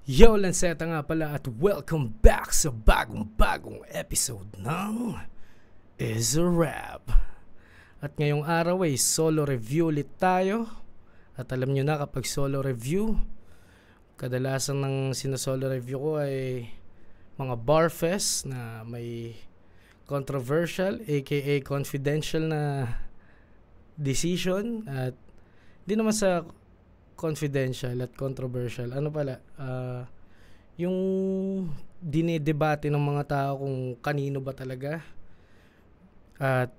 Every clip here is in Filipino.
Yo, Lanceta nga pala at welcome back sa bagong episode ng Is a Rap. At ngayong araw ay solo review ulit tayo. At alam nyo na kapag solo review, kadalasan ng sinasolo review ko ay mga bar fest na may controversial aka confidential na decision. At di naman sa confidential at controversial, yung dinedebate ng mga tao kung kanino ba talaga. At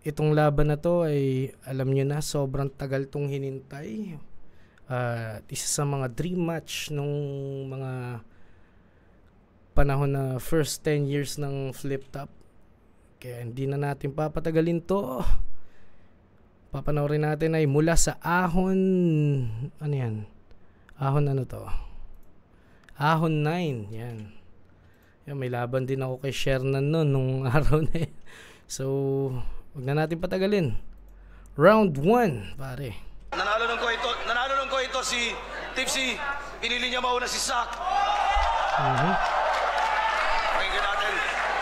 itong laban na to ay alam nyo na, sobrang tagal tong hinintay. Isa sa mga dream match nung mga panahon na first 10 years ng Flip Top. Kaya hindi na natin papatagalin to. Papanoorin natin ay mula sa Ahon, ano yan? Ahon ano to? Ahon 9, yan. Yan, may laban din ako kay Shernan noon nung araw na yun. So, wag na natin patagalin. Round 1, pare. Nanalo ng ko ito si Tipsy. Pinili niya mauna si Sak. Pakinggan natin.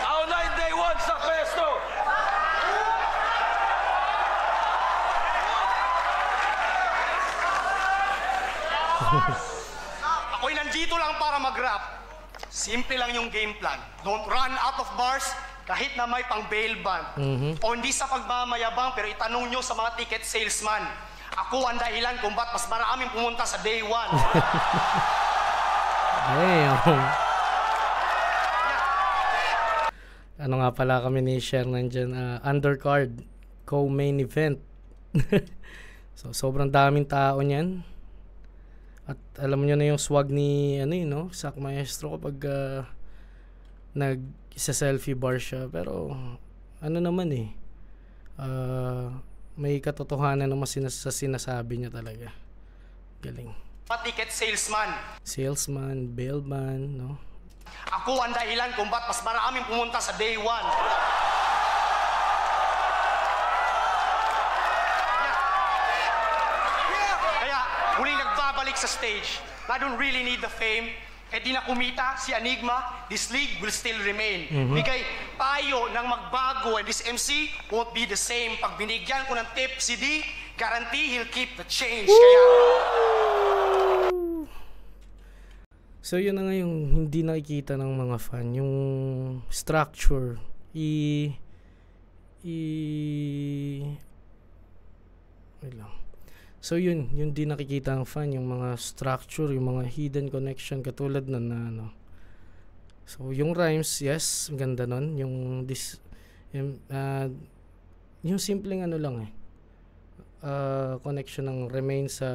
Ahon 9, day 1, Sak Pesto. Ako'y nandito lang para mag-rap. Simple lang yung game plan. Don't run out of bars kahit na may pang bail ban. O hindi sa pagmamayabang, pero itanong nyo sa mga ticket salesman. Ako ang dahilan kung ba't mas maraming pumunta sa day 1. Ano nga pala kami ni Shernan dyan? Undercard, co-main event. So, sobrang daming tao niyan. At alam niyo na yung swag ni Sak Maestro kapag nag-selfie bar siya. Pero ano naman may katotohanan naman sa sinasabi niya talaga. Galing. Ticket salesman. Salesman, bailman, no? Ako ang dahilan kung ba't mas maraming pumunta sa day 1. Kaya muling nagbabalik sa stage. I don't really need the fame. Eh di na kumita si Enigma, this league will still remain. Bigay payo ng magbago and this MC won't be the same. Pag binigyan ko ng tip si D, guarantee he'll keep the change. Kaya so yun na nga yung hindi nakikita ng mga fan, yung structure, wait lang. So yun, yung di nakikita ng fan, yung mga structure, yung mga hidden connection katulad na so yung rhymes, yes, ganda nun. Yung simpleng connection ng remain sa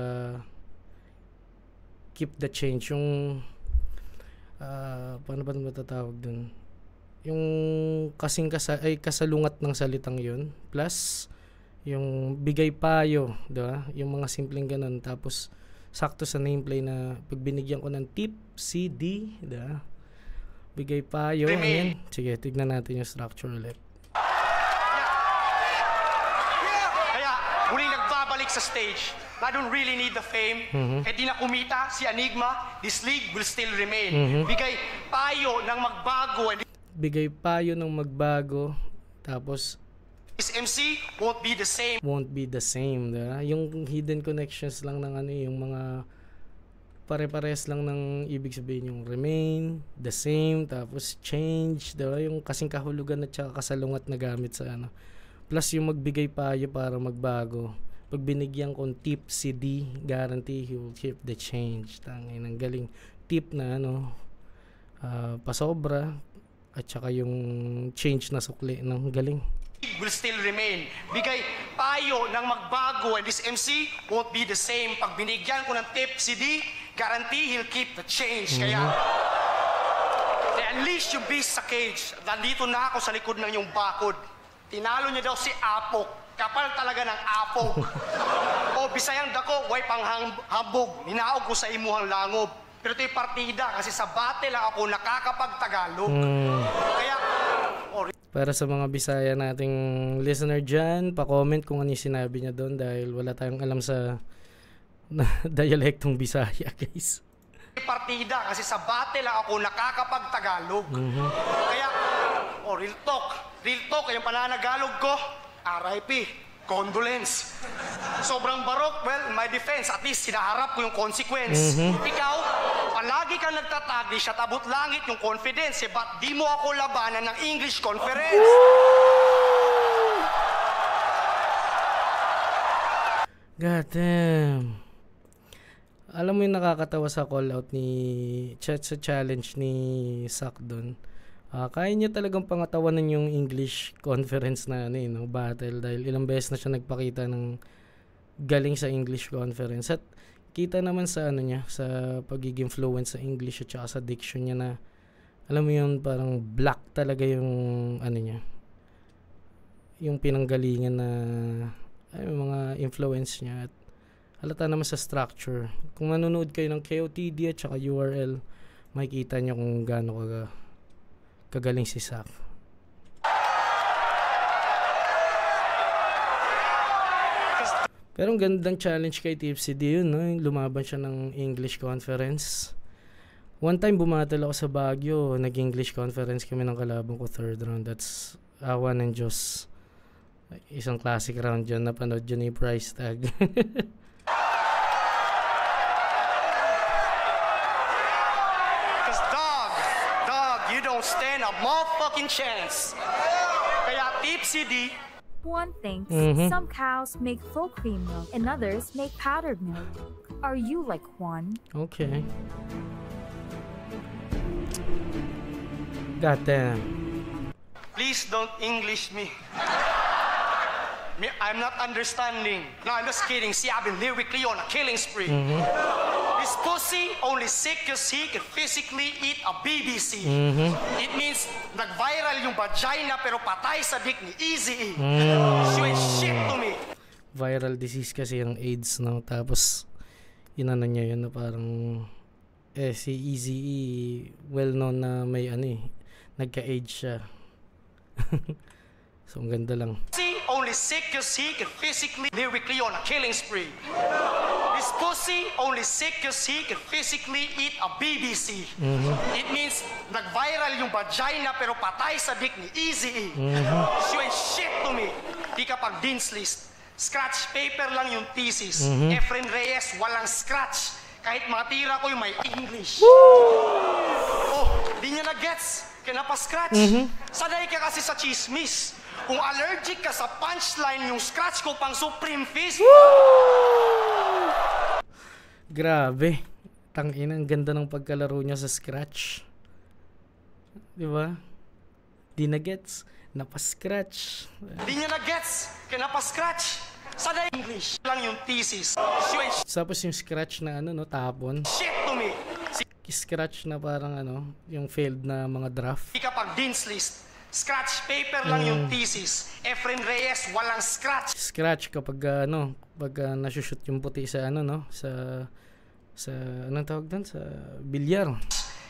keep the change, yung paano ba matatawag dun, yung kasalungat ng salitang yun, plus yung bigay payo, diba? Yung mga simpleng ganun. Tapos sakto sa nameplay na pag binigyan ko ng tip CD, diba? Bigay payo. Ayan. Sige, tignan natin yung structure ulit. kaya muling nagbabalik sa stage. I don't really need the fame. Eh di na kumita si Enigma, this league will still remain. Bigay payo ng magbago. Bigay payo ng magbago. Tapos This MC won't be the same. Won't be the same, diba? Yung hidden connections lang ng yung mga pare-pares lang ng ibig sabihin, yung remain, the same, tapos change, diba? Yung kasing kahulugan at saka kasalungat na gamit sa Plus yung magbigay payo para magbago. Pag binigyan kong tip si D, guarantee he will keep the change. Tangin, ang galing tip na pasobra at saka yung change na sukli ng galing. Will still remain. Bigay payo ng magbago and this MC won't be the same. Pag binigyan ko ng tip si D, guarantee he'll keep the change. Kaya unleash yung beast sa cage. Nandito na ako sa likod ng yung bakod. Tinalo niya daw si Apok. Kapal talaga ng Apok. O bisayang dako, way pang hambog. Ninaog ko sa imuhang langob. Pero ito'y partida kasi sa battle lang ako nakakapagtagalog. Kaya para sa mga Bisaya nating listener dyan, pa-comment kung ano yung sinabi niya doon dahil wala tayong alam sa dialektong Bisaya, guys. partida kasi sa bate lang ako nakakapag-Tagalog. Kaya, real talk, yung pananagalog ko, RIP, condolence. Sobrang barok, well, in my defense, at least sinaharap ko yung consequence. Ikaw, palagi kang nagtataglish at abot langit yung confidence, ba't di mo ako labanan ng English conference? God damn. Alam mo yung nakakatawa sa call out ni sa challenge ni Sak doon. Kaya niya talagang pangatawanan yung English conference na battle dahil ilang beses na siya nagpakita ng galing sa English conference at kita naman sa niya sa pagiging fluent sa English at saka sa diction niya na alam mo yun parang black talaga yung niya yung pinanggalingan na mga influence niya at halata naman sa structure. Kung manonood kayo ng KOTD at saka URL, makikita niyo kung gaano kagaling si Sak. Pero ang gandang challenge kay Tipsy D yun, no? Lumaban siya ng English conference. One time bumatal ako sa Baguio, nag-English conference kami ng kalaban ko, third round. That's awa ng Diyos. Isang classic round dyan, napanood dyan yung price tag. You don't stand a motherfucking chance. Kaya Tipsy D. One thinks some cows make full cream milk and others make powdered milk. Are you like one? Okay. Goddamn. Please don't English me. I'm not understanding. No, I'm just kidding. See, I've been lyrically on a killing spree. This pussy only sick because he can physically eat a BBC. It means nag-viral yung vagina pero patay sa dick ni Eazy-E. She ain't shit to me. Viral disease kasi yung AIDS, no? Tapos, niya yun na parang si Eazy-E well-known na may nagka-AIDS siya. So, ang ganda lang. See, only sick because he can physically, lyrically on a killing spree. This pussy only sick because he can physically eat a BBC. It means nag-viral yung vagina pero patay sa dick ni Eazy-E. She ain't shit to me. Di ka pag dean's list. Scratch paper lang yung thesis. Efren Reyes, walang scratch. Kahit mga tira ko yung may English. Di niya na-gets. Kaya pa-scratch. Sanay ka kasi sa chismis. Kung allergic ka sa punchline, yung scratch ko pang Supreme Fist. Grabe. Tangina, ang ganda ng pagkalaro niya sa scratch. Di ba? Di na gets, napa-scratch. Di niya na gets, kaya napa-scratch. Sana English lang yung thesis. Tapos yung scratch na tapon. Shit to me. Scratch na parang yung failed na mga draft. Di ka pag dean's list. Scratch paper lang yung thesis. Efren Reyes, walang scratch. Scratch kapag pag nasushoot yung puti sa sa anong tawag doon? Sa bilyar.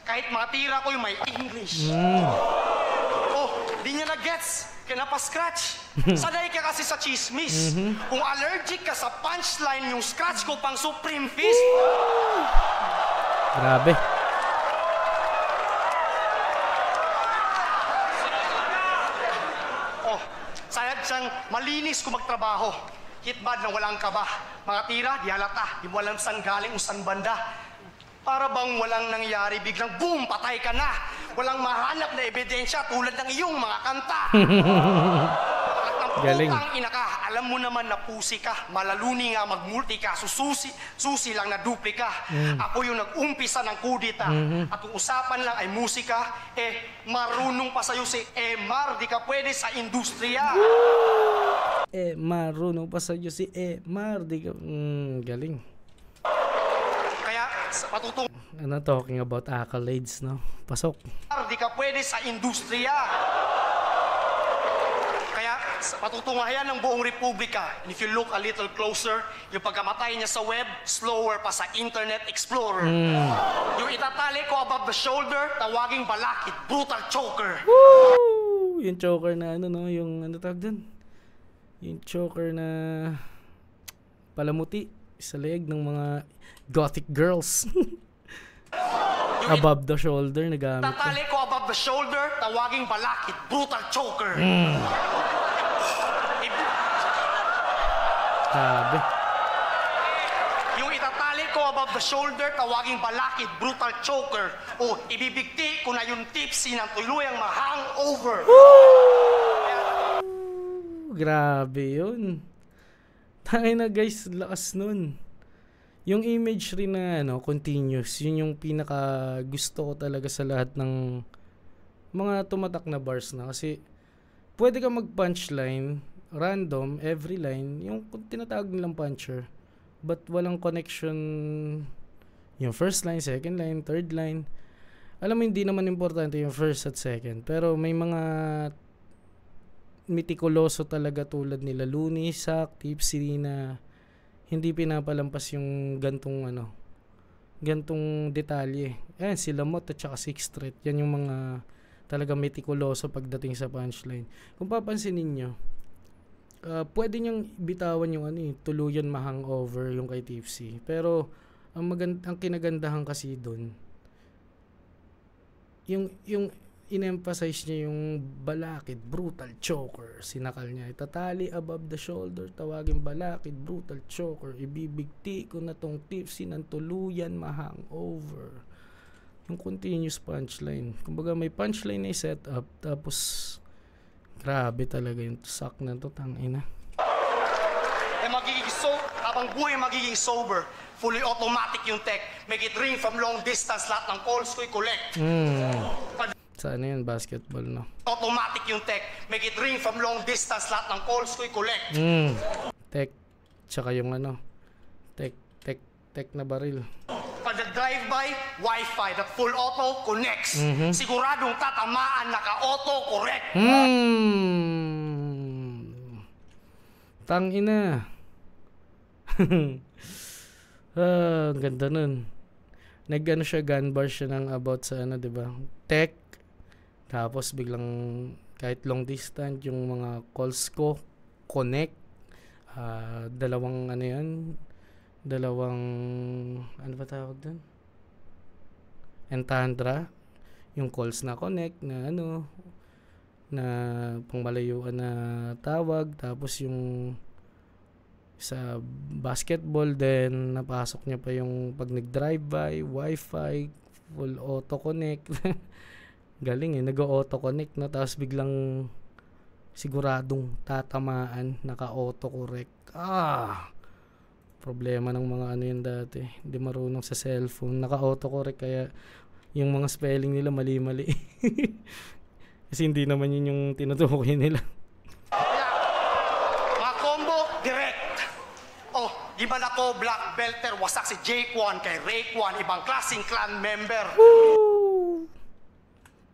Kahit mga tira ko yung may English. Di niya na-gets. Kaya napa-scratch. Sanay ka kasi sa chismis. Kung allergic ka sa punchline, yung scratch ko pang Supreme Fist. Grabe. Sayad siyang malinis kung magtrabaho. Hitbad ng walang kaba. Mga tira, di halata. Di mo alam saan galing o saan banda. Para bang walang nangyari, biglang boom, patay ka na. Walang mahanap na ebidensya tulad ng iyong mga kanta. At ang Galing. putang ina ka, alam mo naman na pusi ka. Malaluni nga magmulti ka, susi lang na dupli ka. Ako yung nag-umpisa ng kudita. At kung usapan lang ay musika, marunong pa sa'yo si Emar, di ka pwede sa industriya. Marunong pa sa'yo si Emar, di ka... galing. Kaya, patutong... Talking about accolades, no? Pasok. Di ka pwede sa industriya. Kaya patutungayan ng buong republika. And if you look a little closer, yung pagkamatay niya sa web, slower pa sa Internet Explorer. Yung itatali ko above the shoulder, tawaging balakid, brutal choker. Woo! Yung choker na yung tawag dun? Yung choker na palamuti sa leeg ng mga gothic girls. Above the shoulder, nagamit. Tatali ko above the shoulder, tawaging balakid, brutal choker. Sabi. Yung itatali ko above the shoulder, tawaging balakid, brutal choker. O ibibigti ko na yung tipsy ng tuluyang ma-hangover. Grabe yun. Tayo na guys, lakas nun. Yung imagery na continuous, yun yung pinaka gusto ko talaga sa lahat ng mga tumatak na bars na. Kasi pwede ka mag-punchline, random, every line, yung tinatawag nilang puncher. But walang connection yung first line, second line, third line. Alam mo, hindi naman importante yung first at second. Pero may mga mitikuloso talaga tulad nila Looney, Sack, Tipsy na hindi pinapalampas yung gantong detalye. Ayan, sila Mot at saka Sixth Street. Yan yung mga talaga mitikuloso pagdating sa punchline. Kung papansinin nyo, pwede nyong bitawan yung tuluyan ma-hangover yung kay Tipsy. Pero ang kinagandahan kasi doon, yung in-emphasize niya yung balakid, brutal choker. Sinakal niya, itatali above the shoulder, tawagin balakid, brutal choker. Ibibigti ko na tong Tipsy ng tuluyan ma-hangover. Yung continuous punchline. Kumbaga may punchline na i-set up, tapos grabe talaga yung sack na to, tangina. Habang buhay magiging sober, fully automatic yung tech. Make it ring from long distance, lahat ng calls ko'y collect. Saan yun? Basketball, no? Automatic yung tech. Make it ring from long distance, lahat ng calls ko'y collect. Tech. Tsaka yung tech na baril. Pag nag-drive-by, Wi-Fi that full auto connects. Siguradong tatamaan, naka-auto correct. Tangina. Ang ganda nun. Nag-ano siya, gun bar siya ng about sa diba? Tech. Tapos biglang kahit long distance yung mga calls ko connect. Dalawang ano ba tawag doon? Entendre. Yung calls na connect na na pangmalayuan na tawag. Tapos yung sa basketball din napasok niya pa yung pag nag-drive-by, Wi-Fi, full auto connect. Galing nag-auto connect na, tapos biglang siguradong tatamaan, naka-auto correct. Problema ng mga yun dati, hindi marunong sa cellphone, naka-auto correct, kaya yung mga spelling nila mali-mali. Kasi hindi naman yun yung tinutukoy nila. Mga combo direct. Di ba ako black belter, wasak si Jaquan kay Rayquan, ibang klaseng clan member.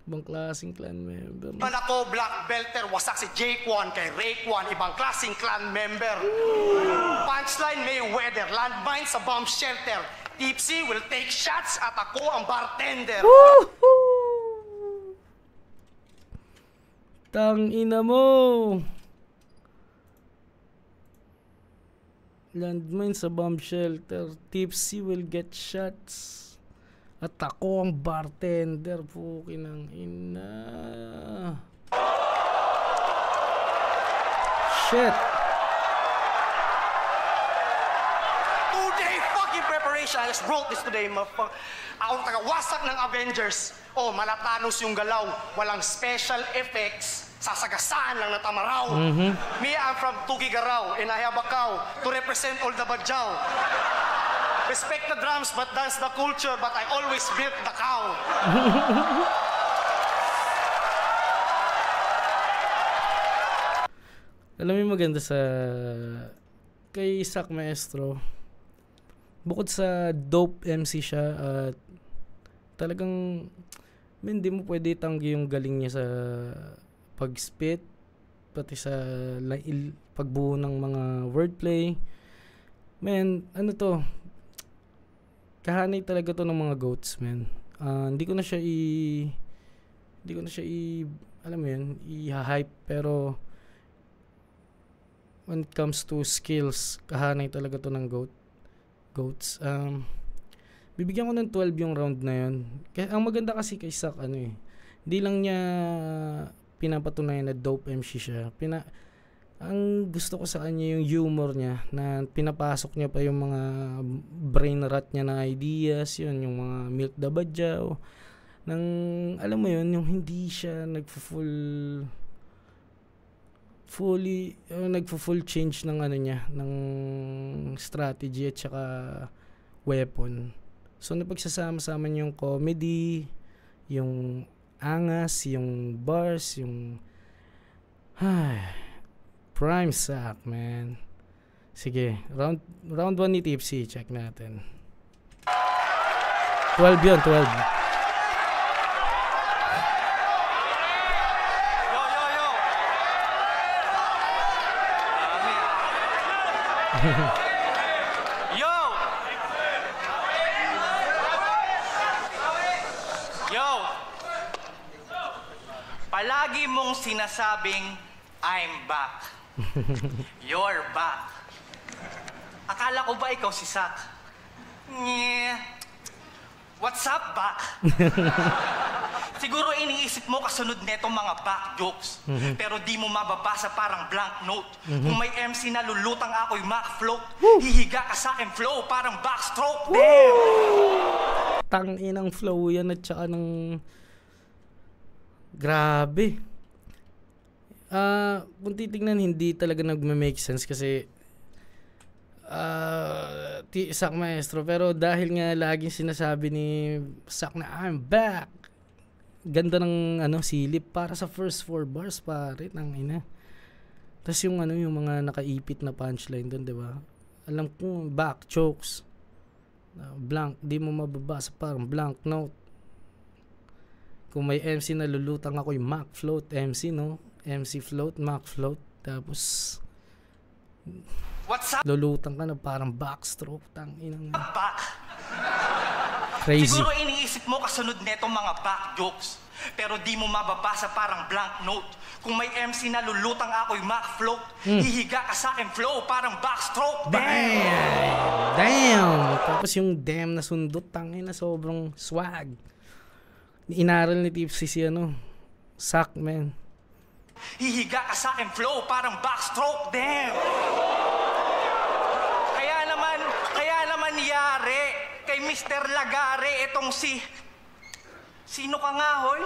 Ibang klaseng clan member. Di ba ako black belter, wasak si Jaquan kay Rayquan, ibang klaseng clan member. Punchline Mayweather, landmine sa bomb shelter. Tipsy will take shots at ako ang bartender. Tangina mo. Landmine sa bomb shelter. Tipsy will get shots. At ako ang bartender. Pukin ang ina. Shit. 2-day fucking preparation. I just wrote this today, motherfucker. Ako taga-wasak ng Avengers. Malatanos yung galaw. Walang special effects. Sasagasaan lang na tamaraw. Me, I'm from Tugigaraw, and I have a cow to represent all the Badjaw. Respect the drums, but dance the culture, but I always milk the cow. Alam mo yung maganda sa kay Sack Maestro, bukod sa dope MC siya at talagang hindi mo pwede tanggi yung galing niya sa pag-spit, pati sa pagbuo ng mga wordplay. Man, kahanay talaga to ng mga goats, man. Hindi ko na siya alam mo yun, i-hype, pero when it comes to skills, kahanay talaga to ng goats. bibigyan ko ng 12 yung round na yun. Kaya ang maganda kasi kay Sak, hindi lang niya pinapatunayan na dope MC siya. Ang gusto ko sa kanya yung humor niya, na pinapasok niya pa yung mga brain rot niya na ideas, yun, yung mga milk the badyaw, nang, alam mo yun, yung hindi siya nagfo-full change ng niya, ng strategy at saka weapon. So napagsasama-sama niya yung comedy, yung angas, yung bars, yung prime Sak, man. Sige, round 1 ni Tipsy, check natin. 12 yun, 12. Yo! Yo! Palagi mong sinasabing, I'm back. You're back. Akala ko ba ikaw si Sak? Nye. What's up, back? Siguro iniisip mo kasunod netong mga back jokes. Pero di mo mababasa parang blank note. Kung may MC na lulutang ako'y Mac float, hihiga ka sa akin flow parang backstroke. Damn! Tangin ang flow yan at saka ng... Grabe. Kung titignan, hindi talaga nagma-make sense kasi Sak Maestro, pero dahil nga laging sinasabi ni Sak na I'm back, ganda ng silip para sa first 4 bars, pare, nang ina. Tapos yung yung mga nakaipit na punchline doon, 'di ba? Alam ko, back chokes, blank, di mo mababasa, parang blank note. Kung may MC na lulutang ako yung Mac float MC, no? MC float, Mac float, tapos What's up? lulutang ka na parang backstroke, tang inang Back. crazy. Siguro iniisip mo kasunod netong mga back jokes. Pero di mo mababasa parang blank note. Kung may MC na lulutang ako'y Mac float, hihiga ka sa akin flow parang backstroke. Damn! Tapos yung damn na sundot, tangin na sobrang swag. Inaral ni Tipsy si Sak, man. Hihiga ka sa akin flow parang backstroke. Damn! Kaya naman yari kay Mr. Lagare itong sino ka nga, hoy?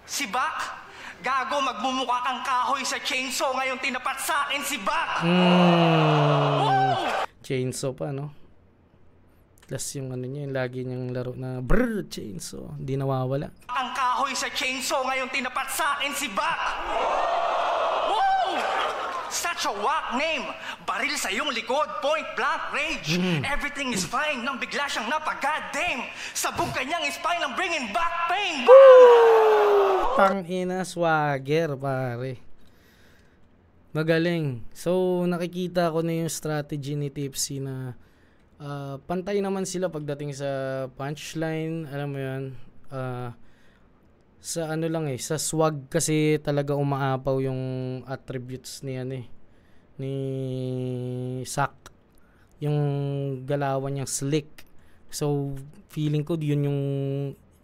Si Bak? Gago, magmumukha kang kahoy sa chainsaw, ngayon tinapat sa akin si Bak! Chainsaw pa, no? Plus yung niya, yung lagi niyang laro na brrr, chainsaw, hindi nawawala. Ang kahoy sa chainsaw, ngayon tinapat sa akin si Bak! Such a whack name! Baril sa iyong likod, point blank range. Everything is fine nang bigla siyang napag-goddamn. Sabog kanyang spine ang bringing back pain. Tangina, swagger, pare. Magaling. So, nakikita ko na yung strategy ni Tipsy na pantay naman sila pagdating sa punchline. Alam mo yan, sa sa swag kasi talaga umaapaw yung attributes ni ni Sak, yung galawan niyang slick. So feeling ko yun yung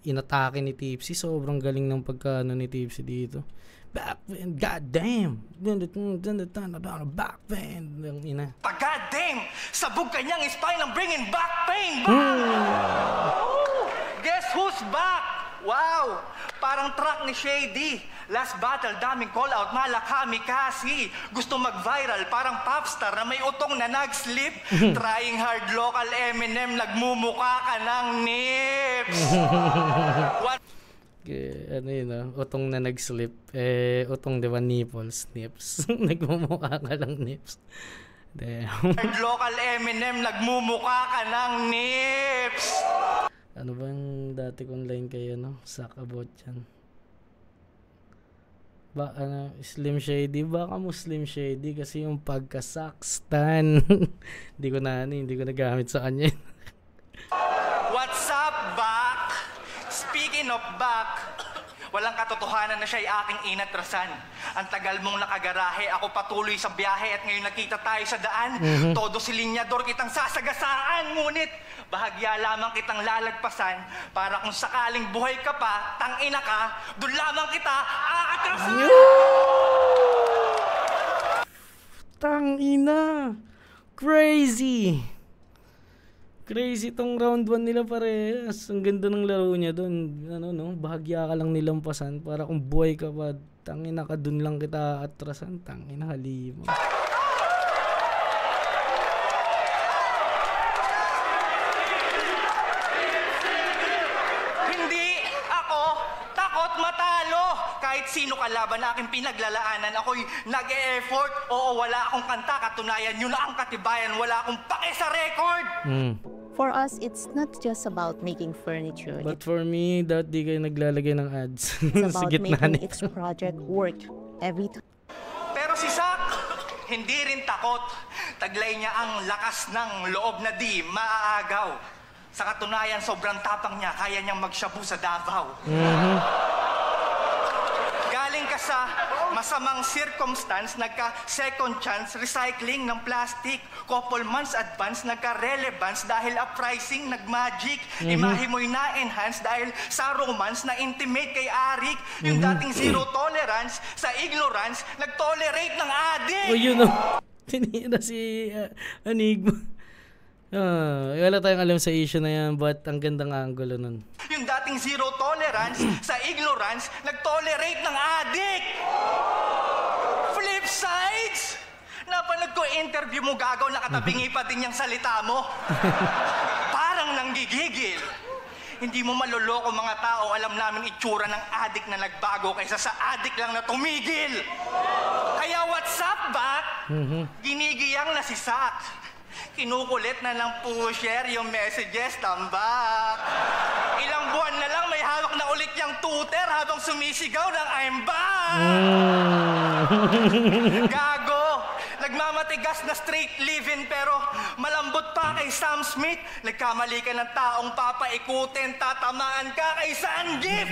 inatake ni Tipsy. Sobrang galing ng pagkaano ni Tipsy dito. Backbend, goddamn, backbend, yung ina. Goddamn, sabog kanyang spine ang bringing back pain. Guess who's back? Wow! Parang track ni Shady. Last battle, daming call out, malakami kasi. Gusto mag-viral, parang popstar na may utong na nag-slip. Trying hard local Eminem, nagmumuka ka ng nips. What? Utong na nag-slip. Utong, diba, nipples, nips. Nagmumuka ka ng nips. Damn. Hard local Eminem, nagmumuka ka ng nips. Ano bang dati kong line kayo, Sak, about yan? Slim Shady? Baka mo Slim Shady kasi yung pagka-Sakstan. Hindi ko nagamit sa kanya. What's up, back? Speaking of back, Walang katotohanan na siya'y aking inatrasan. Ang tagal mong nakagarahe, ako patuloy sa biyahe at ngayon nakita tayo sa daan. Todo si linyador kitang sasagasaan, ngunit bahagya lamang kitang lalagpasan para kung sakaling buhay ka pa, tangina ka, doon lamang kita aatrasan! Tangina! Crazy! Crazy tong round 1 nila parehas. Ang ganda ng laro niya doon. Ano no, bahagya ka lang nilampasan para kung buhay ka pa, tangina ka doon lang kita atrasan. Tangina halima. Hindi ako takot matalo. Kahit sino kalaban na aking pinaglalaanan, ako'y nag-e-effort. Oo, wala akong kanta, katunayan yun na ang katibayan. Wala akong pake sa record. For us, it's not just about making furniture. But for me, dapat di kayo naglalagay ng ads. It's sa about gitna making nito. its project work every time. Pero si Zack, hindi rin takot. Taglay niya ang lakas ng loob na di maaagaw. Sa katunayan, sobrang tapang niya, kaya niyang magshabu sa Davao. Galing ka sa masamang circumstance, nagka-second chance, recycling ng plastic. Couple months advance, nagka-relevance dahil uprising, nag-magic. Imahe mo'y na-enhance dahil sa romance na intimate kay Arik. Yung dating zero tolerance sa ignorance, nag-tolerate ng addict. Oh, yun o. Tinira si Enigma. Wala tayong alam sa issue na yan, but ang gandang angulo nun. Yung dating zero tolerance sa ignorance, nag-tolerate ng addict. Flip sides! Napanood ko interview mo, gagaw, nakatabingi pa din yung salita mo. Parang nanggigigil. Hindi mo maloloko mga tao, alam namin itsura ng addict na nagbago kaysa sa addict lang na tumigil. Kaya what's up, Bak? Ginigiyang na si Zack. Kinukulit na ng pusher yung messages, tambak. Ilang buwan na lang may hawak na ulit yung tutor habang sumisigaw ng I'm back. Gago. Nagmamatigas na straight living pero malambot pa kay Sam Smith. Nagkamali ka ng taong papaikutin, tatamaan ka kay Sanjif.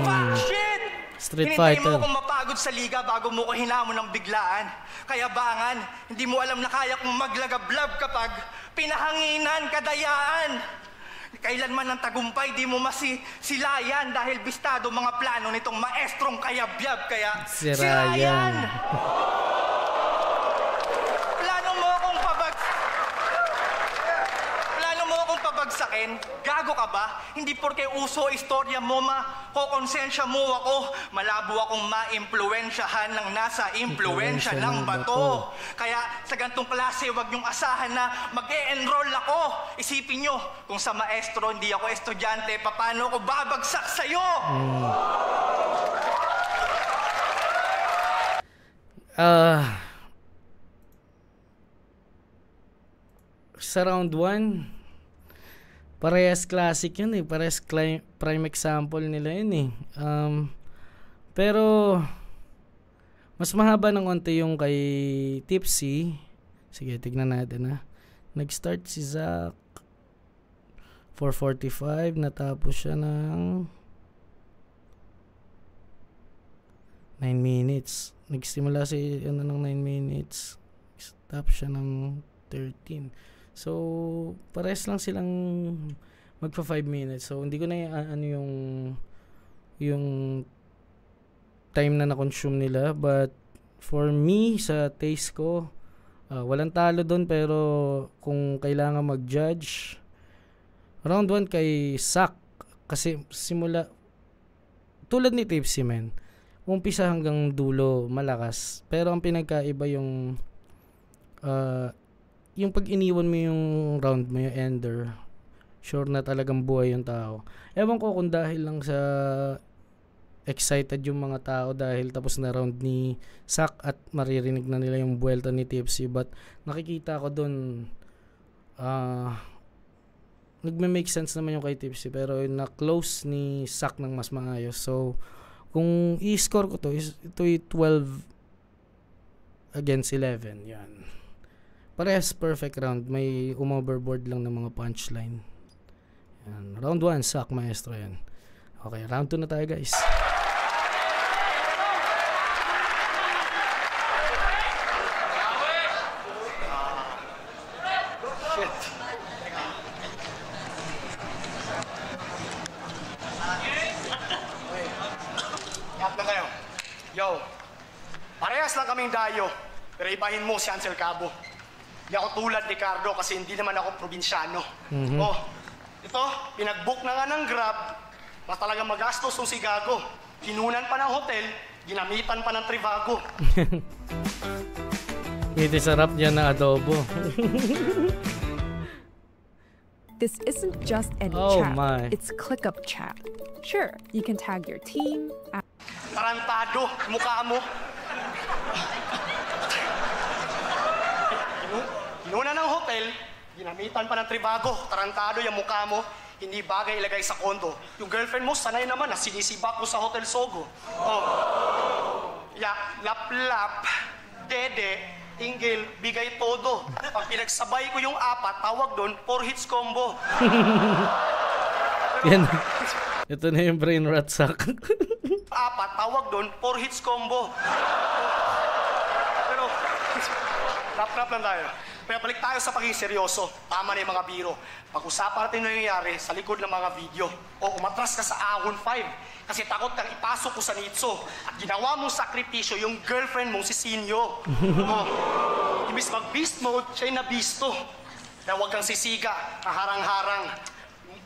Fuck shit! Street Hinintay Fighter. mo akong mapagod sa liga bago mo ko hinamon ng biglaan. Kaya bangan, hindi mo alam na kaya kong maglagablab kapag pinahanginan, kadayaan. Kailanman ng tagumpay, di mo masilayan dahil bistado mga plano nitong maestrong kayabyab. Kaya Sirayan. Pabagsakin, gago ka ba? Hindi porke uso istorya mo, makokonsensya mo ako. Malabo akong ma-impluensyahan ng nasa impluensya ng bato. Kaya sa gantong klase, huwag niyong asahan na mag-e-enroll ako. Isipin niyo, kung sa maestro hindi ako estudyante, paano ako babagsak sa'yo? Sa round 1, parehas classic yun eh. Parehas prime example nila yun eh. Pero mas mahaba ng konti yung kay Tipsy. Sige, tignan natin ha. Nag-start si Zack 4:45. Natapos siya ng 9 minutes. Nagsimula si ng 9 minutes. Tapos siya ng 13. So, pares lang silang magpa 5 minutes. So, hindi ko na yung time na na-consume nila. But, for me, sa taste ko, walang talo doon. Pero, kung kailangan mag-judge, round 1 kay Zack. Kasi, tulad ni Tipsy, man. Umpisa hanggang dulo, malakas. Pero, ang pinagkaiba yung pag iniwan mo yung round mo, yung ender, sure na talagang buhay yung tao. Ewan ko kung dahil lang sa excited yung mga tao dahil tapos na round ni Zack at maririnig na nila yung buwelta ni Tipsy. But nakikita ko dun, nagme-make sense naman yung kay Tipsy, pero na-close ni Zack ng mas maayos. So, kung i-score ko to, ito'y 12 against 11. Yan. Parehas perfect round. May umoverboard lang ng mga punchline. Yan. Round 1, Zack, maestro yan. Okay, round 2 na tayo, guys. Yo, parehas lang kaming dayo, pero ibahin mo si Ansel Cabo. Hindi ako tulad ni Cardo kasi hindi naman ako probinsyano. Oh, ito, pinag-book na nga ng Grab, mas talagang magastos yung si Gago. Kinunan pa ng hotel, ginamitan pa ng Trivago. Ito sarap niya na adobo. This isn't just any Oh chat, my. it's ClickUp chat. Sure, you can tag your team. Tarantado, mukha mo. Kinuna ng hotel, ginamitan pa ng Trivago. Tarantado yung mukha mo, hindi bagay ilagay sa kondo. Yung girlfriend mo, sanay naman na sinisibak mo sa Hotel Sogo. Oh. Lap-lap, dede, tinggil, bigay todo. Pag pinagsabay ko yung apat, tawag doon, 4 hits combo. Yan. Ito na yung brain rot sack. Apat, tawag doon, 4 hits combo. Pero, rap-rap lang tayo. Pero balik tayo sa pagiging seryoso. Tama na yung mga biro. Pag-usapan natin yung nangyayari sa likod ng mga video. O umatras ka sa Ahon 5 kasi takot kang ipasok ko sa Nitso at ginawa mong sakripisyo yung girlfriend mong si Sinyo. Imbis mag-beast mode, siya'y nabisto. Na huwag kang sisiga, kaharang-harang.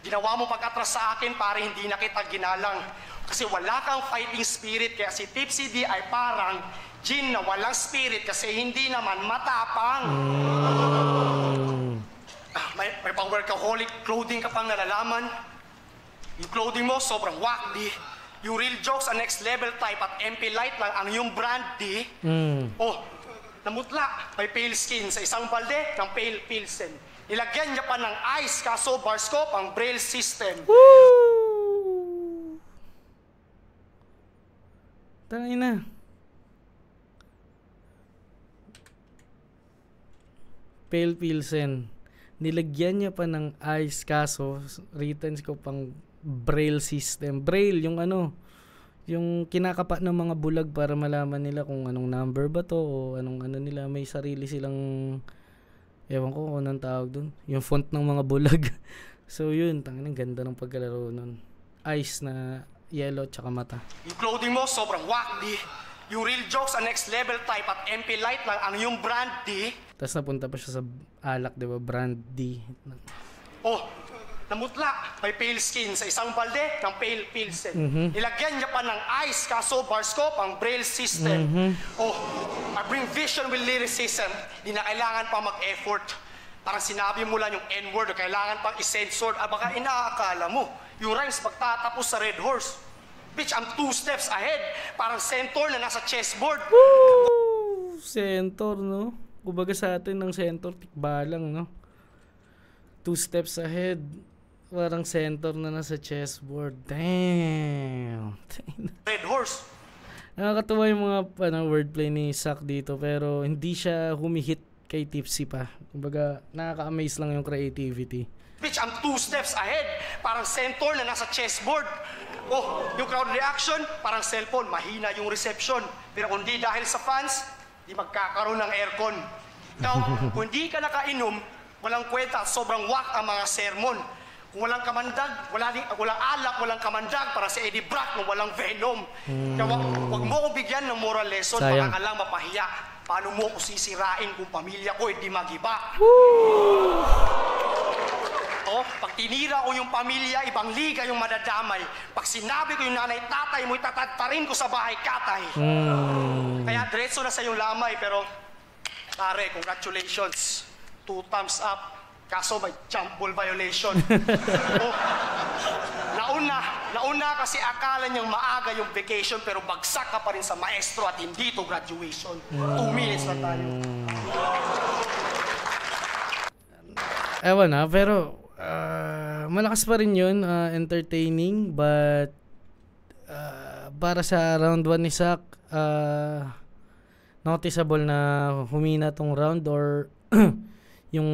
Ginawa mo pag-atras sa akin para hindi na kita ginalang. Kasi wala kang fighting spirit, kaya si Tipsy D ay parang Jin na walang spirit kasi hindi naman matapang. May pang-workaholic clothing ka pang nalalaman. Yung clothing mo sobrang whack, di. Yung real jokes ang next level type at MP Light lang ang yung brand, di. Oh, namutla. May pale skin sa isang balde ng pale pilsen. Nilagyan niya pa ng ice kaso barscope ang braille system. Tangin na. Pale Pilsen. Nilagyan niya pa ng ice kaso written ko pang braille system. Braille, yung ano, yung kinakapa ng mga bulag para malaman nila kung anong number ba to o anong ano nila. May sarili silang, ewan ko kung anong tawag dun. Yung font ng mga bulag. So yun, tangin, ang ganda ng pagkalaro nun. Ice na yellow tsaka mata. Yung clothing mo sobrang whack, di. Yung real jokes ang next level type at MP Light lang ang yung brand, di. Tapos napunta pa siya sa alak, di ba? Brand D. Oh, namutla. May pale skin sa isang balde ng pale pilsen. Nilagyan niya pa ng ice kaso barscope ang braille system. Oh, I bring vision with lyricism. Di na kailangan pa mag-effort. Parang sinabi mo lang yung N-word o kailangan pang i-censor. Baka inaakala mo, yung rhymes pagtatapos sa Red Horse. Bitch, I'm 2 steps ahead. Parang centaur na nasa chessboard. Woo! Centaur, no? Kumbaga sa atin ng centaur, tikbalang, no? 2 steps ahead. Parang centaur na nasa chessboard. Damn! Red Horse. Nakakatuwa yung mga wordplay ni Sak dito, pero hindi siya humihit kay Tipsy pa. Kumbaga, nakaka-amaze lang yung creativity. Bitch, I'm 2 steps ahead. Parang centaur na nasa chessboard. Oh, yung crowd reaction, parang cellphone, mahina yung reception. Pero kung di dahil sa fans, di magkakaroon ng aircon. Ikaw, kung di ka nakainom, walang kwenta, sobrang whack ang mga sermon. Kung walang kamandag, walang alak, walang kamandag para sa Eddie Brock nung walang venom. Kaya wag mo ko bigyan ng moral lesson, baka ka lang mapahiya. Paano mo ko sisirain kung pamilya ko hindi magiba? Oh, pag tinira ko yung pamilya, ibang liga yung madadamay. Pag sinabi ko yung nanay, tatay mo, itatatarin ko sa bahay, katay. Kaya diretso na sa yung lamay, pero pare, congratulations. 2 thumbs up. Kaso may jump ball violation. Oh, nauna kasi akala niyang maaga yung vacation, pero bagsak ka pa rin sa maestro at hindi to graduation. 2 minutes na tayo. Ewan na, pero malakas pa rin yun, entertaining, but para sa round 1 ni Sak, noticeable na humina tong round or yung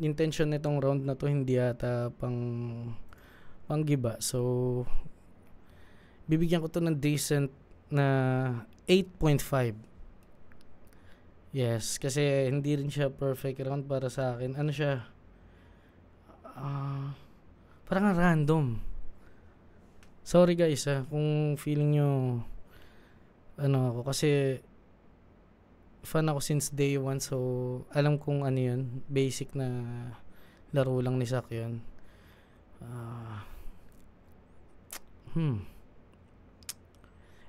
intention nitong round na to hindi ata panggiba. So bibigyan ko to ng decent na 8.5. Yes, kasi hindi rin siya perfect round para sa akin. Ano siya? Parang random. Sorry guys kung feeling nyo ano ako, kasi fan ako since day one, so alam kong ano yun, basic na laro lang ni Zack yun.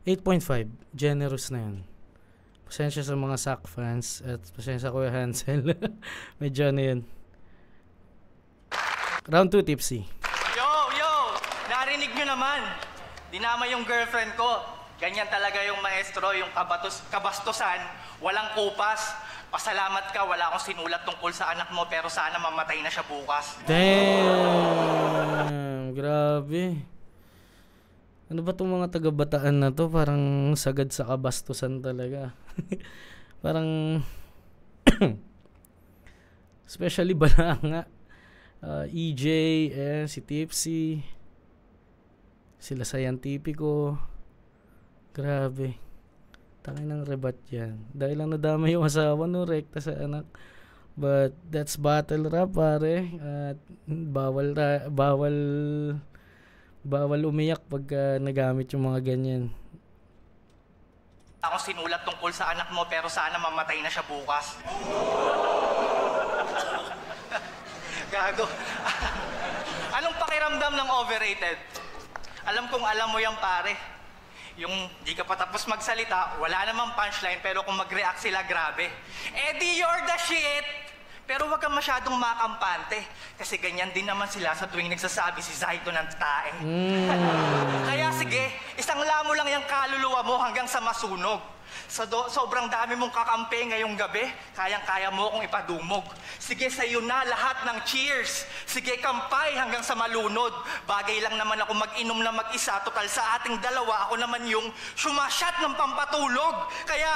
8.5, generous na yun. Pasensya sa mga Zack fans at pasensya Kuya Hansel. Medyo ano yun. Round 2, tipsy. Yo! Narinig nyo naman. Dinama yung girlfriend ko. Ganyan talaga yung maestro, yung kabastusan, walang kupas. Pasalamat ka, wala akong sinulat tungkol sa anak mo, pero sana mamatay na siya bukas. Damn! Grabe. Ano ba itong mga taga-Bataan na to? Parang sagad sa kabastusan talaga. Parang especially Balanga, EJ, si Tipsy, sila Scientifico. Grabe. Tangin ng rebat yan. Dahil lang nadama yung asawa, no, rekta sa anak. But that's battle rap, pare. At bawal umiyak pag nagamit yung mga ganyan. Ako sinulat tungkol sa anak mo, pero sana mamatay na siya bukas. Gago. Anong pakiramdam ng overrated? Alam kong alam mo yan, pare. Yung di ka pa tapos magsalita, wala namang punchline, pero kung mag-react sila, grabe. Eddie, you're the shit! Pero wag kang masyadong makampante. Kasi ganyan din naman sila sa tuwing nagsasabi si Zaito ng tae. Kaya sige, isang lamo lang yung kaluluwa mo hanggang sa masunog. Sobrang dami mong kakampi ngayong gabi, kayang-kaya mo akong ipadumog. Sige, sa'yo na lahat ng cheers. Sige, kampay hanggang sa malunod. Bagay lang naman ako mag-inom na mag-isa. Total sa ating dalawa, ako naman yung sumasyat ng pampatulog. Kaya,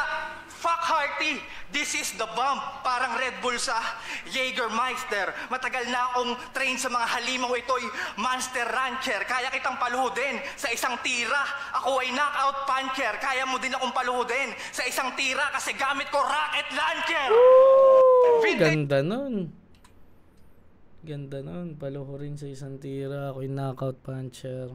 fuck Hearty, this is the bomb. Parang Red Bull sa Jägermeister. Matagal na akong train sa mga halimaw, ito'y Monster Rancher. Kaya kitang paluhudin sa isang tira. Ako ay knockout puncher. Kaya mo din akong paluhudin sa isang tira kasi gamit ko rocket launcher. Ganda nun. Paluhurin sa isang tira. Ako'y knockout puncher.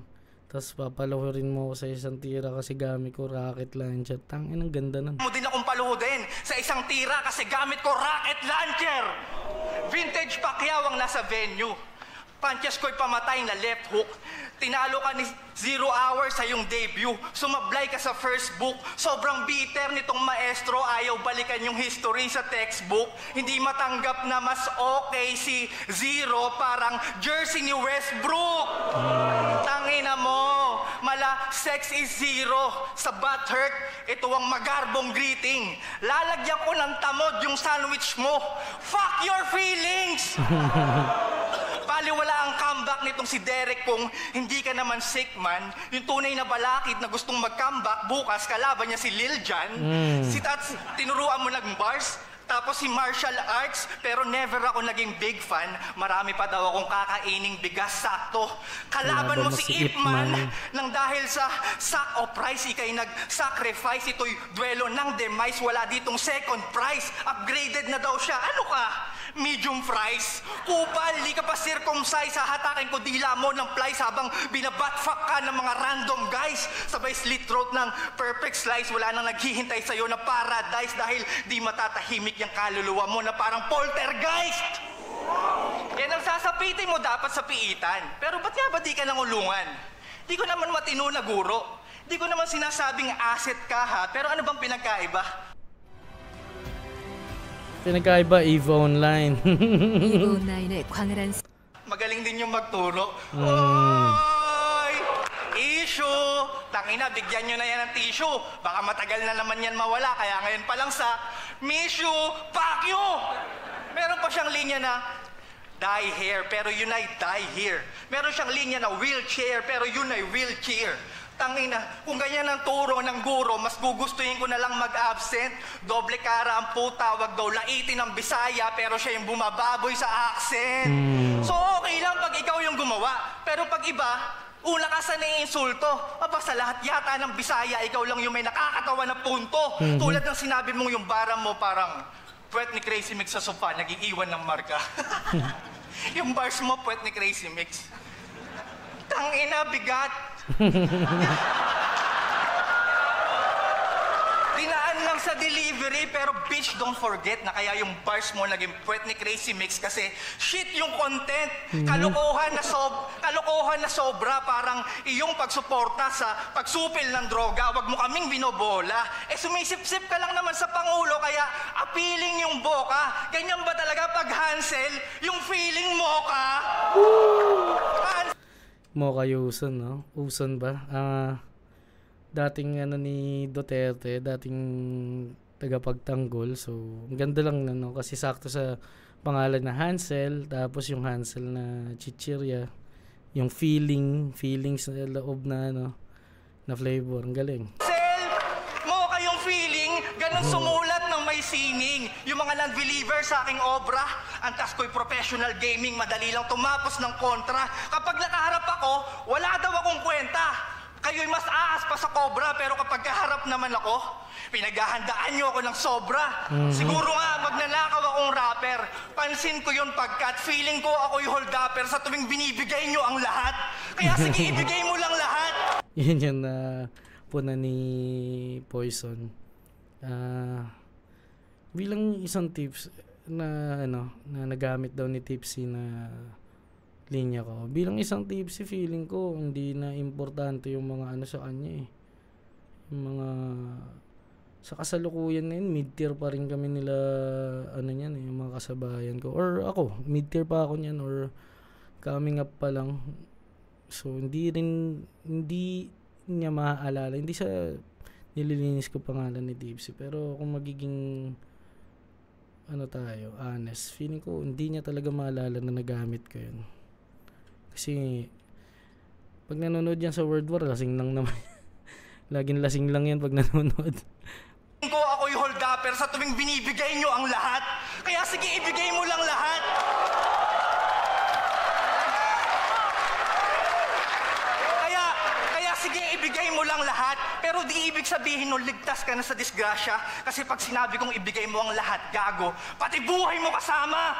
Tapos papaluhurin mo ako sa isang tira kasi gamit ko rocket launcher. Tangin, ang ganda nun. Mo din akong paluhudin sa isang tira kasi gamit ko rocket launcher. Vintage Pacquiao ang nasa venue. Punches ko'y pamatay na left hook. Tinalo ka ni 0 hours sa iyong debut. Sumablay ka sa first book. Sobrang bitter nitong maestro. Ayaw balikan yung history sa textbook. Hindi matanggap na mas okay si Zero. Parang jersey ni Westbrook. Tangina mo. Mala, sex is zero. Sa butthurt, ito ang magarbong greeting. Lalagyan ko ng tamod yung sandwich mo. Fuck your feelings! Baliwala ang comeback nitong si Derek kung hindi ka naman sick man. Yung tunay na balakid na gustong mag-comeback bukas, kalaban niya si Lil Jon. Si Tats, tinuruan mo ng bars. Tapos si martial arts, pero never ako naging big fan. Marami pa daw akong kakaining bigas, sakto. Kalaban mo si Ip Man nang dahil sa sack of price, ikay nag-sacrifice. Ito'y duelo ng demise, wala ditong second prize. Upgraded na daw siya. Ano ka? Medium fries? Kupal, di ka pa circumcise. Hahatakin ko dila mo ng plies habang binabatfuck ka ng mga random guys. Sabay slit throat ng perfect slice. Wala nang naghihintay sa'yo na paradise dahil di matatahimik yung kaluluwa mo na parang poltergeist. Yan ang sasapitin mo dapat sa piitan. Pero ba't nga ba di ka nangulungan? Di ko naman matino na guro. Di ko naman sinasabing asset ka ha. Pero ano bang pinagkaiba? Pinagkaiba, EVO Online. EVO Online의 광활한 Magaling din yung magturo. Oy! Issue! Tangina, bigyan nyo na yan ng tissue. Baka matagal na naman yan mawala. Kaya ngayon pa lang sa miss you, fuck you! Meron pa siyang linya na die here, pero yun ay die here. Meron siyang linya na wheelchair, pero yun ay wheelchair. Tangina, kung ganyan ang turo ng guro, mas gugustuhin ko na lang mag-absent. Doble cara ang puta, wag daw laitin ng Bisaya, pero siya yung bumababoy sa accent. So okay lang pag ikaw yung gumawa, pero pag iba, una ka sa naiinsulto. Aba, sa lahat yata ng Bisaya, ikaw lang yung may nakakatawa na punto. Tulad ng sinabi mong yung bara mo, parang puwet ni Crazy Mix sa sofa, nag-iiwan ng marka. Yung bars mo, puwet ni Crazy Mix. Tangina, bigat. lang sa delivery, pero bitch, don't forget na kaya yung bars mo naging puwet ni Crazy Mix kasi shit yung content. Kalokohan na sobra, parang iyong pagsuporta sa pagsupil ng droga. Wag mo kaming binobola. Sumisip-sip ka lang naman sa Pangulo, kaya appealing yung boka. Ganyan ba talaga pag Hansel, yung feeling mo ka? Mocha Yuson, no? Uson ba? Dating ni Duterte, dating tagapagtanggol. So, ang ganda lang no? Kasi sakto sa pangalan na Hansel, tapos yung Hansel na chichirya, yung feelings na loob na na flavor. Ang galing. Mo kayong feeling, ganun sumulat ng may sining. Yung mga non-believer sa aking obra, antas ko'y professional gaming, madali lang tumapos ng kontra. Kapag nakaharap ako, wala daw akong kwenta. Kayo'y mas aas pa sa cobra, pero kapag kaharap naman ako, pinaghahandaan niyo ako ng sobra. Siguro nga, magnanakaw akong rapper. Pansin ko yun pagkat feeling ko ako'y hold-upper sa tuwing binibigay niyo ang lahat. Kaya sige, ibigay mo lang lahat. Yun yung puna ni Poison. Bilang isang tips na na nagamit daw ni Tipsy na linya ko. Bilang isang Tipsy, feeling ko hindi na importante yung mga sa kanya eh. Yung mga sa kasalukuyan na yun, mid-tier pa rin kami nila niyan yung mga kasabayan ko. Or ako, mid-tier pa ako niyan or coming up pa lang. So hindi niya maaalala. Hindi sa nililinis ko pangalan ni Tipsy. Pero kung magiging tayo, honest, feeling ko hindi niya talaga maalala na nagamit ko yun. Kasi pag nanonood yan sa World War, lasing lang naman. Laging lasing lang yan pag nanonood. Ko ako'y hold-upper sa tuwing binibigay nyo ang lahat. Kaya sige, ibigay mo lang lahat. Kaya sige, ibigay mo lang lahat. Pero di ibig sabihin nun, ligtas ka na sa disgrasya. Kasi pag sinabi kong ibigay mo ang lahat, gago, pati buhay mo kasama.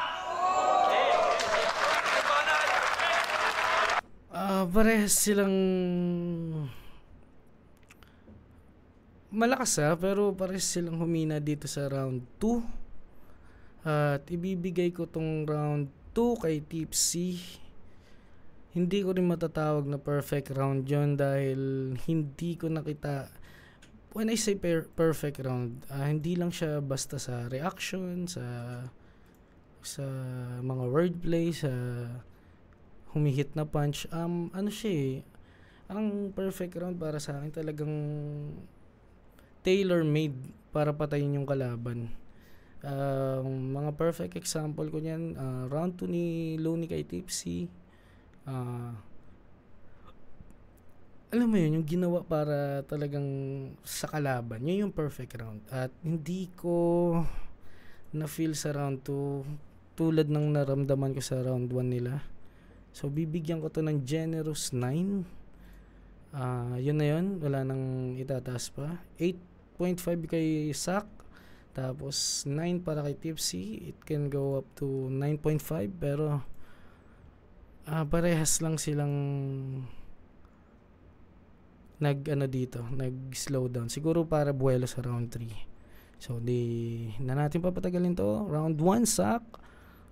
Parehas silang malakas pero parehas silang humina dito sa round 2. At ibibigay ko tong round 2 kay Tipsy. Hindi ko rin matatawag na perfect round yon dahil hindi ko nakita. When I say perfect round, hindi lang siya basta sa reaction, sa mga wordplay, sa humihit na punch. Siya eh. Ang perfect round para sa akin talagang tailor-made para patayin yung kalaban. Mga perfect example ko niyan, round 2 ni Looney kay Tipsy. Alam mo yun, yung ginawa para talagang sa kalaban. Yun yung perfect round. At hindi ko na-feel sa round 2 tulad ng naramdaman ko sa round 1 nila. So, bibigyan ko to ng generous 9. Yun na yun. Wala nang itataas pa. 8.5 kay Sak. Tapos, 9 para kay Tipsy. It can go up to 9.5. Pero, parehas lang silang nag-slow down. Siguro para buwelo sa round 3. So, di na natin papatagalin to. Round 1, Sak.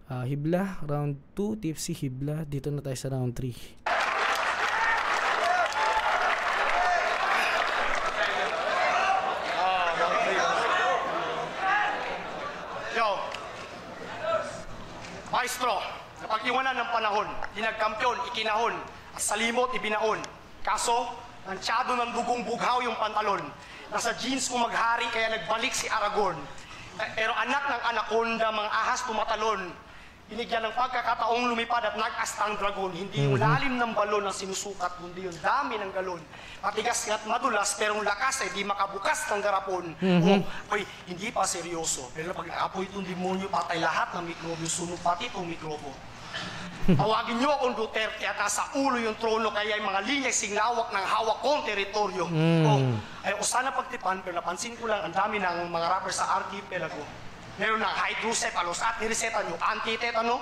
Hibla, round 2, Tipsy, Hibla. Dito na tayo sa round 3. Yo, Maestro, napag-iwanan ng panahon, hinagkampiyon, ikinahon, salimot, ibinaon. Kaso, nansyado ng dugong bughaw yung pantalon. Nasa jeans ko maghari kaya nagbalik si Aragon. Pero anak ng anaconda, mga ahas tumatalon. Binigyan ng pagkakataong lumipad at nag-astang dragon. Hindi yung lalim ng balon ang sinusukat, kundi yung dami ng galon. Matigas nga't madulas, pero ang lakas ay di makabukas ng garapon. Hindi pa seryoso. Pero pag naapoy itong demonyo, patay lahat ng mikrobyo, sunog pati itong mikrobo. Tawagin niyo akong Duterte at nasa ulo yung trono, kaya yung mga linya singlawak ng hawak kong teritoryo. Ayoko sana pagtipan, pero napansin ko lang ang dami ng mga rapper sa archipelago. Meron ng hydrocephalosis at nireseta nyo anti-tetano.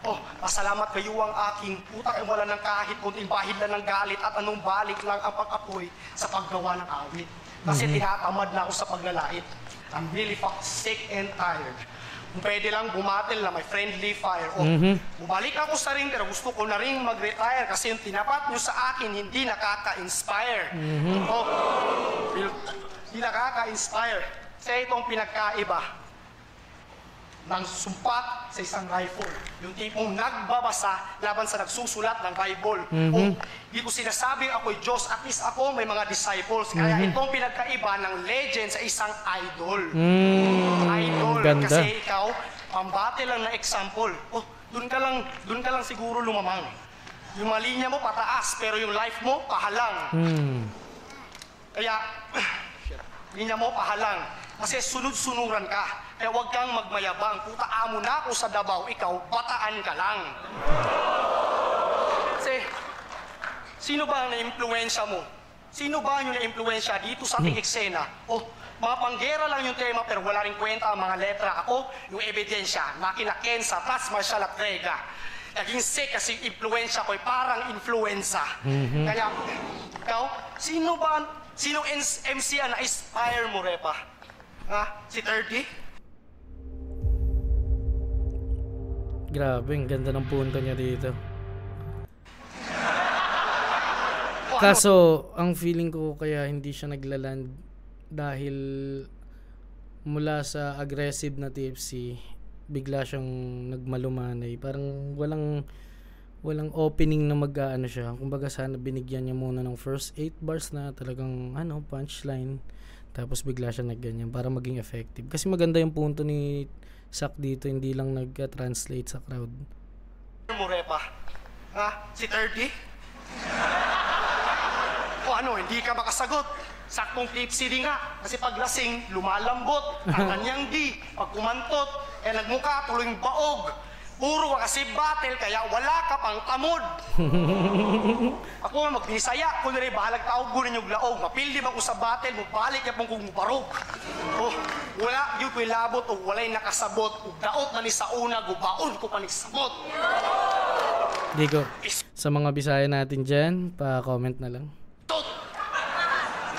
Oh, pasalamat kayo ang aking puta ay wala ng kahit kunting bahid lang ng galit at anong balik lang ang pag-apoy sa paggawa ng awit. Kasi tinatamad na ako sa paglalait. I'm really sick and tired. Kung pwede lang bumatil na may friendly fire. O, bumalik ako sa ring pero gusto ko na rin mag-retire kasi yung tinapat nyo sa akin hindi nakaka-inspire. O, hindi nakaka-inspire. Kasi itong pinagkaiba ng sumpat sa isang rifle. Yung tipong nagbabasa laban sa nagsusulat ng Bible. O, hindi ko sinasabing ako'y Diyos, at least ako may mga disciples. Kaya itong pinagkaiba ng legend sa isang idol. Idol. Ganda. Kasi ikaw, pambate lang na example. Oh, dun ka lang siguro lumamang. Yung mga linya mo pataas, pero yung life mo pahalang. Kaya, linya mo pahalang. Kasi sunod-sunuran ka. Kaya huwag kang magmayabang. Puta, amo na ako sa Davao, ikaw, bataan ka lang. Kasi, sino ba ang na-impluensya mo? Sino ba yung na-impluensya dito sa ating eksena? Oh, mga panggera lang yung tema pero wala rin kwenta ang mga letra. Ako, yung ebidensya, nakinaken sa Tas Marshall at Rega. Naging sick kasi yung impluensya ko ay parang influenza. Kaya, ikaw, sinong MC ang na-inspire mo, Repa? Ha? Si 30? Grabe, ang ganda ng punto niya dito. Kaso, ang feeling ko kaya hindi siya naglaland dahil mula sa aggressive na TFC, bigla siyang nagmalumanay. Parang walang opening na mag-aano siya. Kumbaga sana binigyan niya muna ng first 8 bars na talagang punchline. Tapos bigla siya nagganyan para maging effective. Kasi maganda yung punto ni Sak dito, hindi lang nag-translate sa crowd. Mo, Repa? Ha? Si 30? O hindi ka makasagot. Saktong tipsy din nga. Kasi pag lasing, lumalambot. Ang kanyang di. Pag kumantot, nagmukha tuloy baog. Puro ka kasi battle, kaya wala ka pang tamod. Ako magnisaya, kung rin bahalag tao, gunin yung laog. Mapildi ba ko sa battle, mabalik niya pong kung barog. Oh, wala, yun ko'y labot, o wala'y nakasabot. O daot na ni sa una, gubaon ko pa ni sabot. Digo, sa mga Bisaya natin dyan, pa-comment na lang. Tot!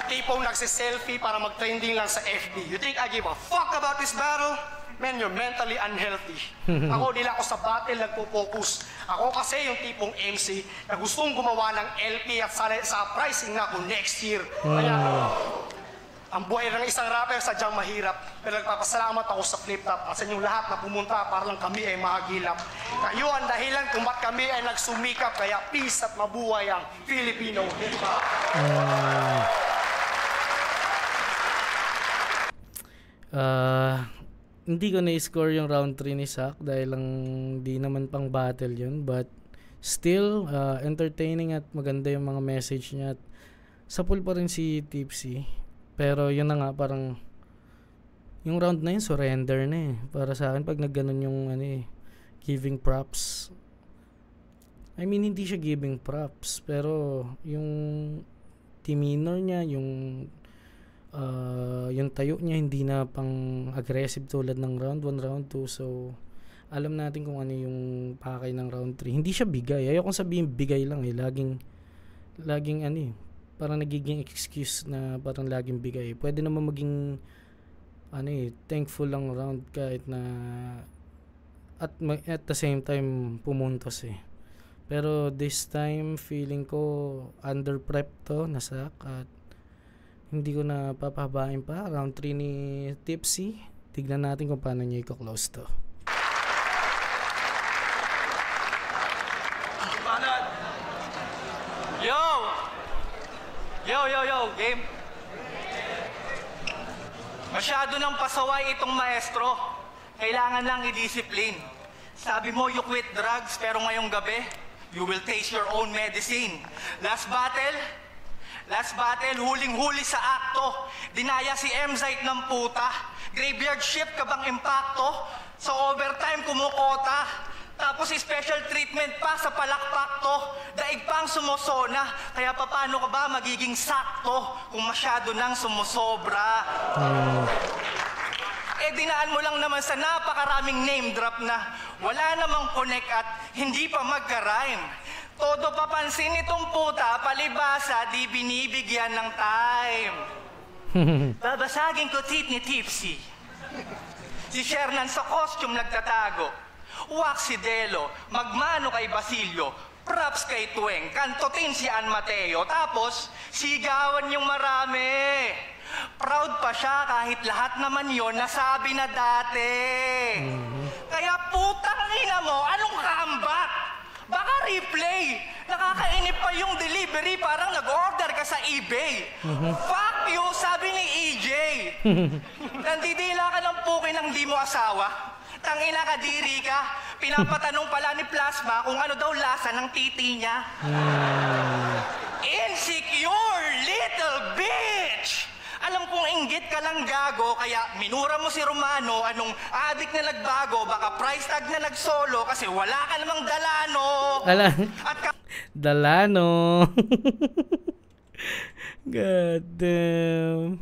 Tipong nagsiselfie para mag-trending lang sa FB. You think I give a fuck about this battle? Man, you're mentally unhealthy. Ako, nila ako sa battle nagpo-focus. Ako kasi yung tipong MC na gustong gumawa ng LP at sa pricing na ako next year. Kaya, ang buhay ng isang rapper sadyang mahirap. Pero nagpapasalamat ako sa Flip Top at sa inyong lahat na pumunta para lang kami ay mahagilap. Kayo ang dahilan kung ba't kami ay nagsumikap. Kaya peace at mabuhay ang Filipino hip-hop. Hindi ko na-score yung round 3 ni Sak dahil lang di naman pang battle yun, but still entertaining at maganda yung mga message niya at sapul pa rin si Tipsy. Pero yun na nga, parang yung round na yun surrender na para sa akin pag nagganon yung giving props. I mean, hindi siya giving props pero yung demeanor niya, yung tayo niya hindi na pang aggressive tulad ng round 1, round 2. So alam natin kung ano yung pakay ng round 3. Hindi siya bigay. Ayokong sabihin bigay lang laging parang nagiging excuse na parang laging bigay. Pwede naman maging thankful lang round kahit na at the same time pumuntos Pero this time feeling ko under prep to na Sak at hindi ko na papahabain pa. Round 3 ni Tipsy. Tignan natin kung paano niya i-close to. Yo, game. Masyado nang pasaway itong maestro. Kailangan lang i-discipline. Sabi mo, you quit drugs, pero ngayong gabi, you will taste your own medicine. Last battle, huling-huli sa akto. Dinaya si M-Zite ng puta. Graveyard shift ka bang impacto? Sa overtime kumukota. Tapos special treatment pa sa palakpak to. Daig pang sumosona. Kaya paano ka ba magiging sakto kung masyado nang sumusobra? dinaan mo lang naman sa napakaraming name drop na wala namang connect at hindi pa magka-rhyme. Todo papansin itong puta, palibasa, di binibigyan ng time. Babasagin ko tit ni Tipsy. Si Shernan sa costume nagtatago. Wax si Delo, magmano kay Basilio, props kay Tueng, kantotin si An Mateo, tapos sigawan yung marami. Proud pa siya kahit lahat naman yon nasabi na dati. Kaya putang ina mo, anong comeback? Baka replay. Nakakainip pa yung delivery, parang nag-order ka sa eBay. Fuck you, sabi ni EJ. Nandidila ka ng pukin ng di mo asawa. Tangina ka, diri ka. Pinapatanong pala ni Plasma kung ano daw lasa ng titi niya. Insecure little bitch! Alam kong inggit ka lang gago, kaya minura mo si Romano, anong adik na nagbago, baka price tag na nagsolo kasi wala ka namang dalano. Dalano. God damn.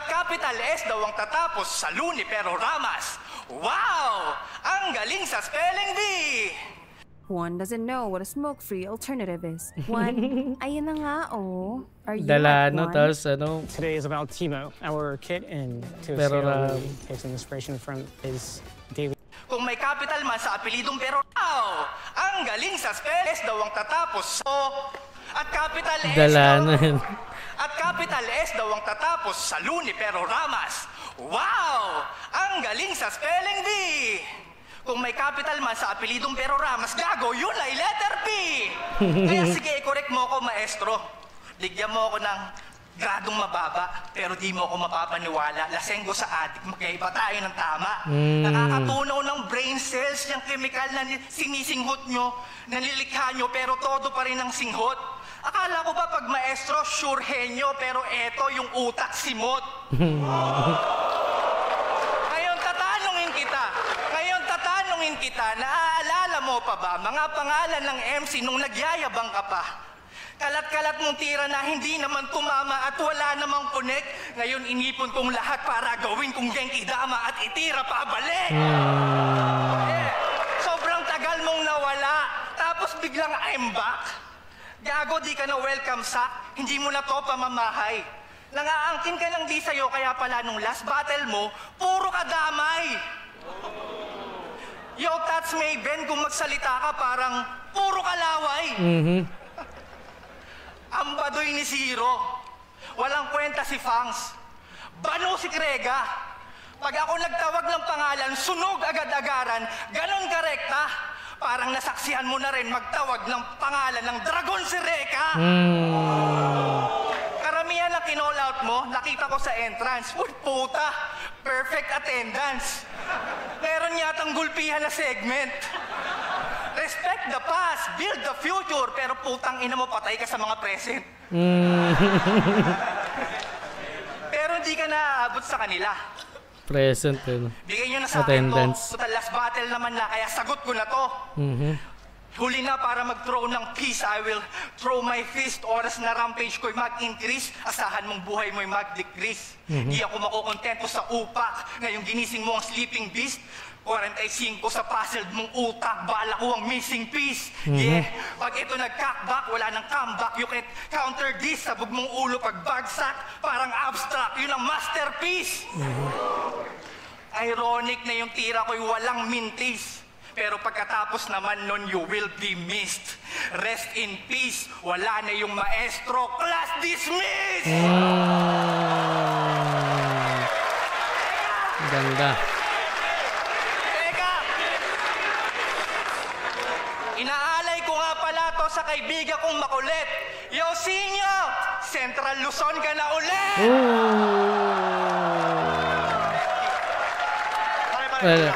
Capital S daw ang tatapos sa Lunipero-Ramas. Wow! Ang galing sa spelling bee! One doesn't know what a smoke-free alternative is. One, ayun na nga, oh. Are you Dalano, like one? tapos ano. Today is about Timo, our kid, and to Pero takes an inspiration from his daily. Kung may capital man sa apelidong pero wow! Ang galing sa spelling S daw ang tatapos sa at capital S Dalano. At capital S daw ang tatapos sa Lunipero-Ramas. Wow! Ang galing sa spelling bee! Kung may capital man sa apelidong pero Ramas, gago, yun ay letter P! Kaya sige, i-correct mo ako, maestro. Ligyan mo ako ng gradong mababa, pero di mo ako mapapaniwala. Lasenggo sa adik, magkaiba tayo ng tama. Nakakatunaw ng brain cells, yung chemical na sinisinghot nyo, nalilikha nyo, pero todo pa rin ang singhot. Akala ko ba pag maestro, sure henyo, pero eto yung utak simot. Ngayon kita, naaalala mo pa ba mga pangalan ng MC nung nagyayabang ka pa? Kalat-kalat mong tira na hindi naman tumama at wala namang connect. Ngayon inipon kong lahat para gawin kong Genki Dama at itira pabalik. Sobrang tagal mong nawala, tapos biglang I'm back. Gago, di ka na welcome sa, hindi mo na to pamamahay. Nangaangkin ka lang di sa'yo, kaya pala nung last battle mo, puro ka damay. Yo, Tats May Ben, kung magsalita ka parang puro kalaway. Ang badoy ni Zero. Walang kwenta si Fangs. Bano si Krega. Pag ako nagtawag ng pangalan, sunog agad-agaran, ganon karekta. Parang nasaksihan mo na rin magtawag ng pangalan ng Dragon si Reka. Karamihan na kinall out mo, nakita ko sa entrance. Uy, puta, perfect attendance. Meron yatang gulpihan na segment. Respect the past, build the future, pero putang ina mo, patay ka sa mga present. Pero hindi ka naaabot sa kanila. Present, bigay nyo na sa attendance. akin to. Total last battle naman na, kaya sagot ko na to. Huli na para mag-throw ng peace, I will throw my fist. Oras na rampage ko'y mag-increase, asahan mong buhay mo'y mag-decrease. Di ako makukontento sa upak, ngayong ginising mo ang sleeping beast. 45 sa puzzle mong utak, bala ko ang missing piece. Yeah, pag ito nag-cockback, wala nang comeback. You can't counter this, sabog mong ulo pag bagsak, parang abstract, yun ang masterpiece. Ironic na yung tira ko'y walang mintis. Pero pagkatapos naman nun, you will be missed. Rest in peace, wala na yung maestro. Class dismissed! Ganda. Teka! Inaalay ko nga pala to sa kaibigan kong makulit. Yo, Sinyo! Central Luzon ka na ulit! Well,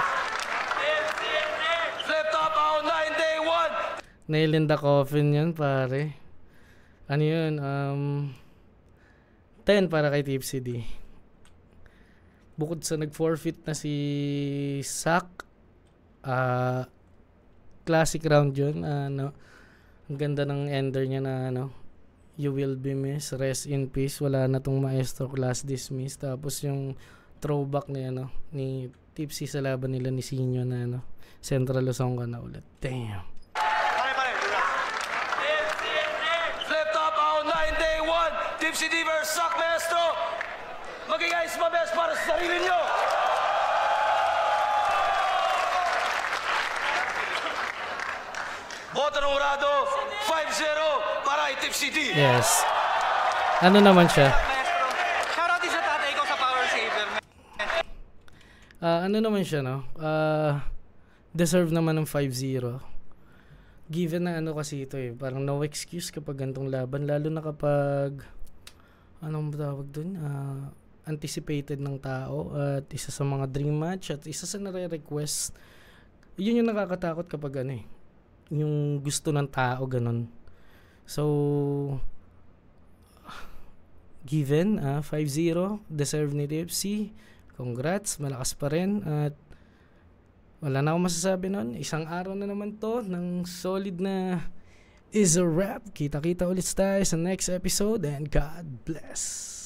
nail in the coffin yan, pare. Ano yun? 10 para kay Tipsy D. Bukod sa nag-forfeit na si Sak, classic round yun. Ang ganda ng ender niya na You will be missed. Rest in peace. Wala na tong maestro, class dismissed. Tapos yung throwback na ano, ni Tipsy sa laban nila ni Sinyo na ano, Central Luzon ka na ulit. Damn. Pare, Flip top out 9 day 1. Tipsy D versus Sak Maestro. Maging ice mabes para sa sarili nyo. Boto ng Urado, 5-0 para kay Tipsy D. Yes. Ano naman siya? Maestro, shoutout din sa tatay ko sa Power Saver. Ano naman siya, no? Deserve naman ng 5-0. Given na ano kasi ito eh, parang no excuse kapag gantong laban, lalo na kapag anong tawag dun? Anticipated ng tao at isa sa mga dream match at isa sa nare-request. Yun yung nakakatakot kapag ano eh, yung gusto ng tao ganun. So given 5-0, deserve ni Tipsy. Congrats, malakas pa rin at wala na akong masasabi nun. Isang araw na naman to ng solid na is a wrap. Kita-kita ulit tayo sa next episode and God bless.